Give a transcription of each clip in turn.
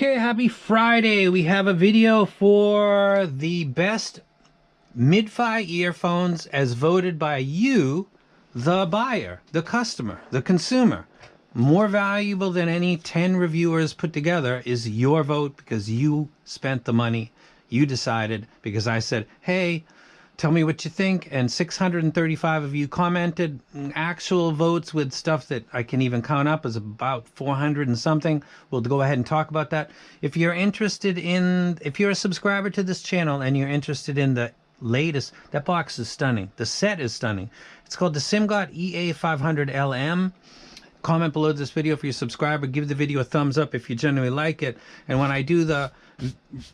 Okay, happy Friday. We have a video for the best Midfi earphones as voted by you, the buyer, the customer, the consumer. More valuable than any 10 reviewers put together is your vote because you spent the money. You decided because I said, hey, tell me what you think, and 635 of you commented. Actual votes with stuff that I can even count up is about 400 and something. We'll go ahead and talk about that. If you're a subscriber to this channel and you're interested in the latest, that box is stunning. The set is stunning. It's called the SimGot EA500LM. Comment below this video if you're a subscriber. Give the video a thumbs up if you genuinely like it. And when I do the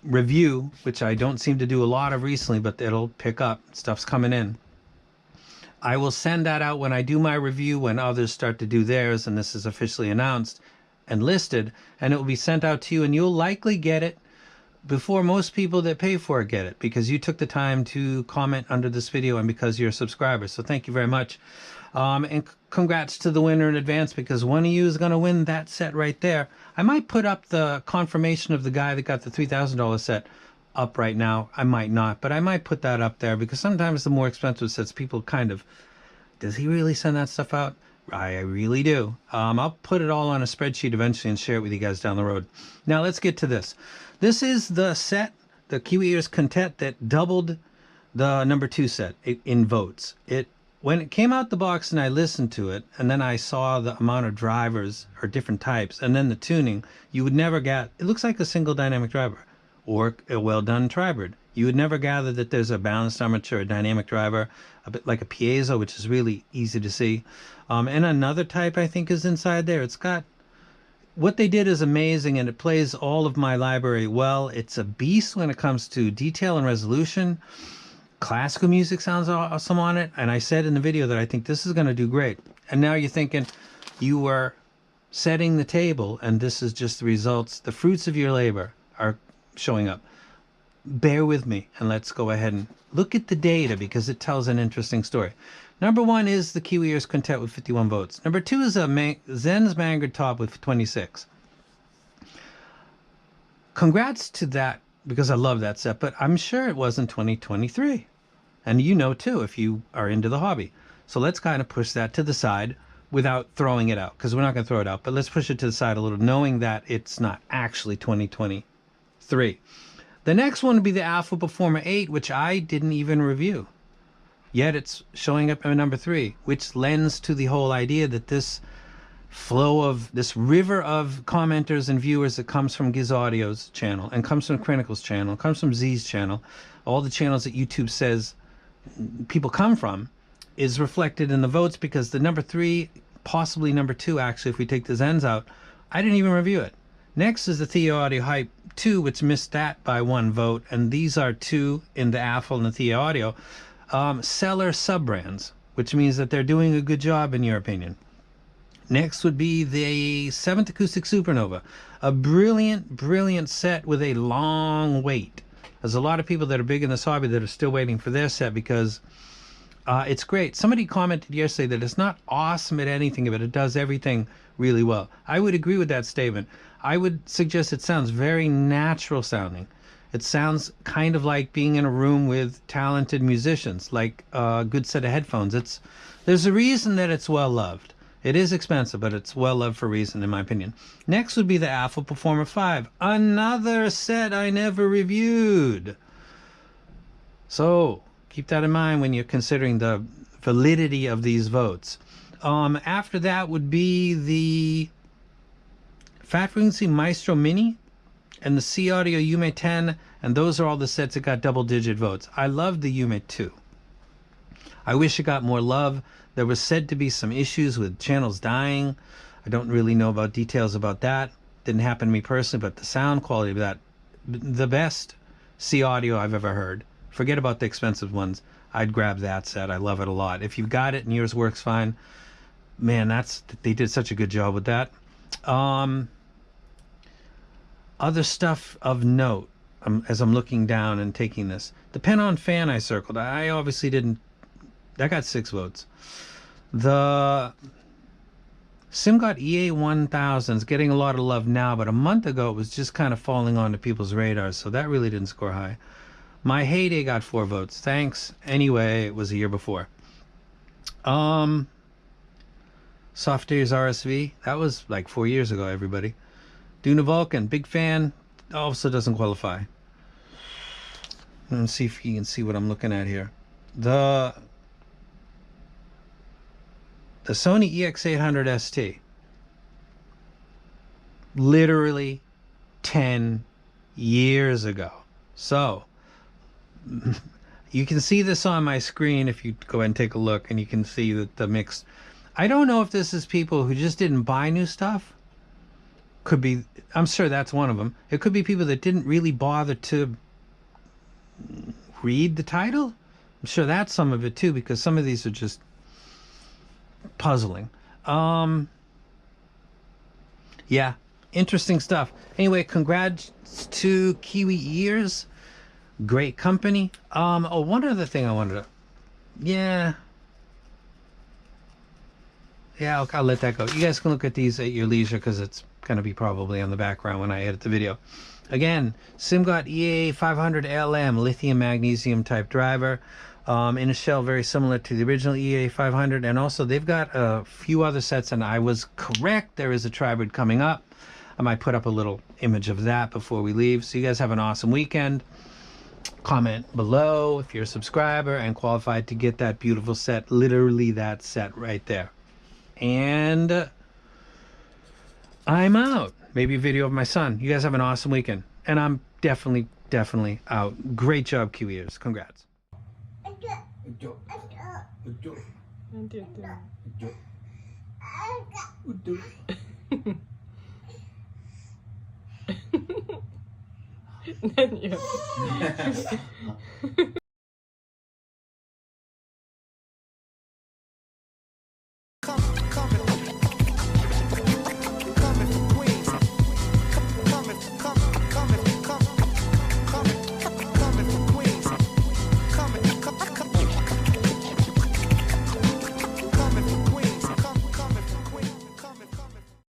review, which I don't seem to do a lot of recently, but it'll pick up, stuff's coming in, I will send that out when I do my review, when others start to do theirs, and this is officially announced and listed, and it will be sent out to you, and you'll likely get it before most people that pay for it get it, because you took the time to comment under this video and because you're a subscriber. So thank you very much. And congrats to the winner in advance, because one of you is going to win that set right there. I might put up the confirmation of the guy that got the $3,000 set up right now. I might not, but I might put that up there, because sometimes the more expensive sets, people kind of, does he really send that stuff out? I really do. I'll put it all on a spreadsheet eventually and share it with you guys down the road. Now let's get to this. This is the set, the Kiwi Ears Quintet, that doubled the number 2 set in votes. When it came out the box and I listened to it, and then I saw the amount of drivers or different types, and then the tuning, you would never get, it looks like a single dynamic driver or a well-done tribrid. You would never gather that there's a balanced armature, a dynamic driver, a bit like a piezo, which is really easy to see. And another type I think is inside there. It's got, what they did is amazing, and it plays all of my library well. It's a beast when it comes to detail and resolution. Classical music sounds awesome on it, and I said in the video that I think this is going to do great. And now you're thinking you were setting the table, and this is just the results. The fruits of your labor are showing up. Bear with me, and let's go ahead and look at the data, because it tells an interesting story. Number 1 is the Kiwi Ears Quintet with 51 votes. Number 2 is a Zen's Vanguard Top with 26. Congrats to that, because I love that set, but I'm sure it wasn't 2023. And you know too, if you are into the hobby. So let's kind of push that to the side without throwing it out, because we're not going to throw it out, but let's push it to the side a little, knowing that it's not actually 2023. The next one would be the Alpha Performer 8, which I didn't even review. Yet it's showing up at number 3, which lends to the whole idea that this flow of this river of commenters and viewers that comes from Giz Audio's channel, and comes from Crinical's channel, comes from Z's channel, all the channels that YouTube says people come from, is reflected in the votes, because the number 3, possibly number 2 actually, if we take the Zens out, I didn't even review it. Next is the Theo Audio Hype 2, which missed that by 1 vote, and these are 2 in the AFL and the Theo Audio seller sub-brands, which means that they're doing a good job in your opinion. Next would be the 7th Acoustic Supernova, a brilliant set with a long wait. There's a lot of people that are big in this hobby that are still waiting for their set, because it's great. Somebody commented yesterday that it's not awesome at anything, but it does everything really well. I would agree with that statement. I would suggest it sounds very natural sounding. It sounds kind of like being in a room with talented musicians, like a good set of headphones. There's a reason that it's well loved. It is expensive, but it's well loved for a reason, in my opinion. Next would be the Alpha Performer 5, another set I never reviewed. So keep that in mind when you're considering the validity of these votes. After that would be the Fat Frequency Maestro Mini and the C Audio Yume 10, and those are all the sets that got double-digit votes. I love the Yume 2. I wish it got more love. There was said to be some issues with channels dying. I don't really know about details about that. Didn't happen to me personally, but the sound quality of that, the best C Audio I've ever heard. Forget about the expensive ones. I'd grab that set. I love it a lot. If you've got it and yours works fine, man, they did such a good job with that. Other stuff of note, as I'm looking down and taking this. The Pen-On Fan I circled. I obviously didn't. That got 6 votes. The SimGot EA1000 is getting a lot of love now, but a month ago it was just kind of falling onto people's radars, so that really didn't score high. My Heyday got 4 votes. Thanks. Anyway, it was a year before. Soft Days RSV, that was like 4 years ago, everybody. Duna Vulcan, big fan, also doesn't qualify. Let's see if you can see what I'm looking at here. The Sony EX800 ST, literally 10 years ago. So you can see this on my screen if you go ahead and take a look, and you can see that the mix. I don't know if this is people who just didn't buy new stuff. Could be, I'm sure that's one of them. It could be people that didn't really bother to read the title. I'm sure that's some of it too, because some of these are just puzzling. Yeah, interesting stuff. Anyway, congrats to Kiwi Ears. Great company. Oh, one other thing I wanted to, yeah, I'll let that go. You guys can look at these at your leisure, because it's going to be probably on the background when I edit the video. Again, SimGot EA500 LM lithium magnesium type driver, in a shell very similar to the original EA500, and also they've got a few other sets, and I was correct, there is a tribrid coming up. I might put up a little image of that before we leave. So you guys have an awesome weekend. Comment below if you're a subscriber and qualified to get that beautiful set, literally that set right there. And I'm out. Maybe a video of my son. You guys have an awesome weekend, and I'm definitely out. Great job, Kiwi Ears. Congrats.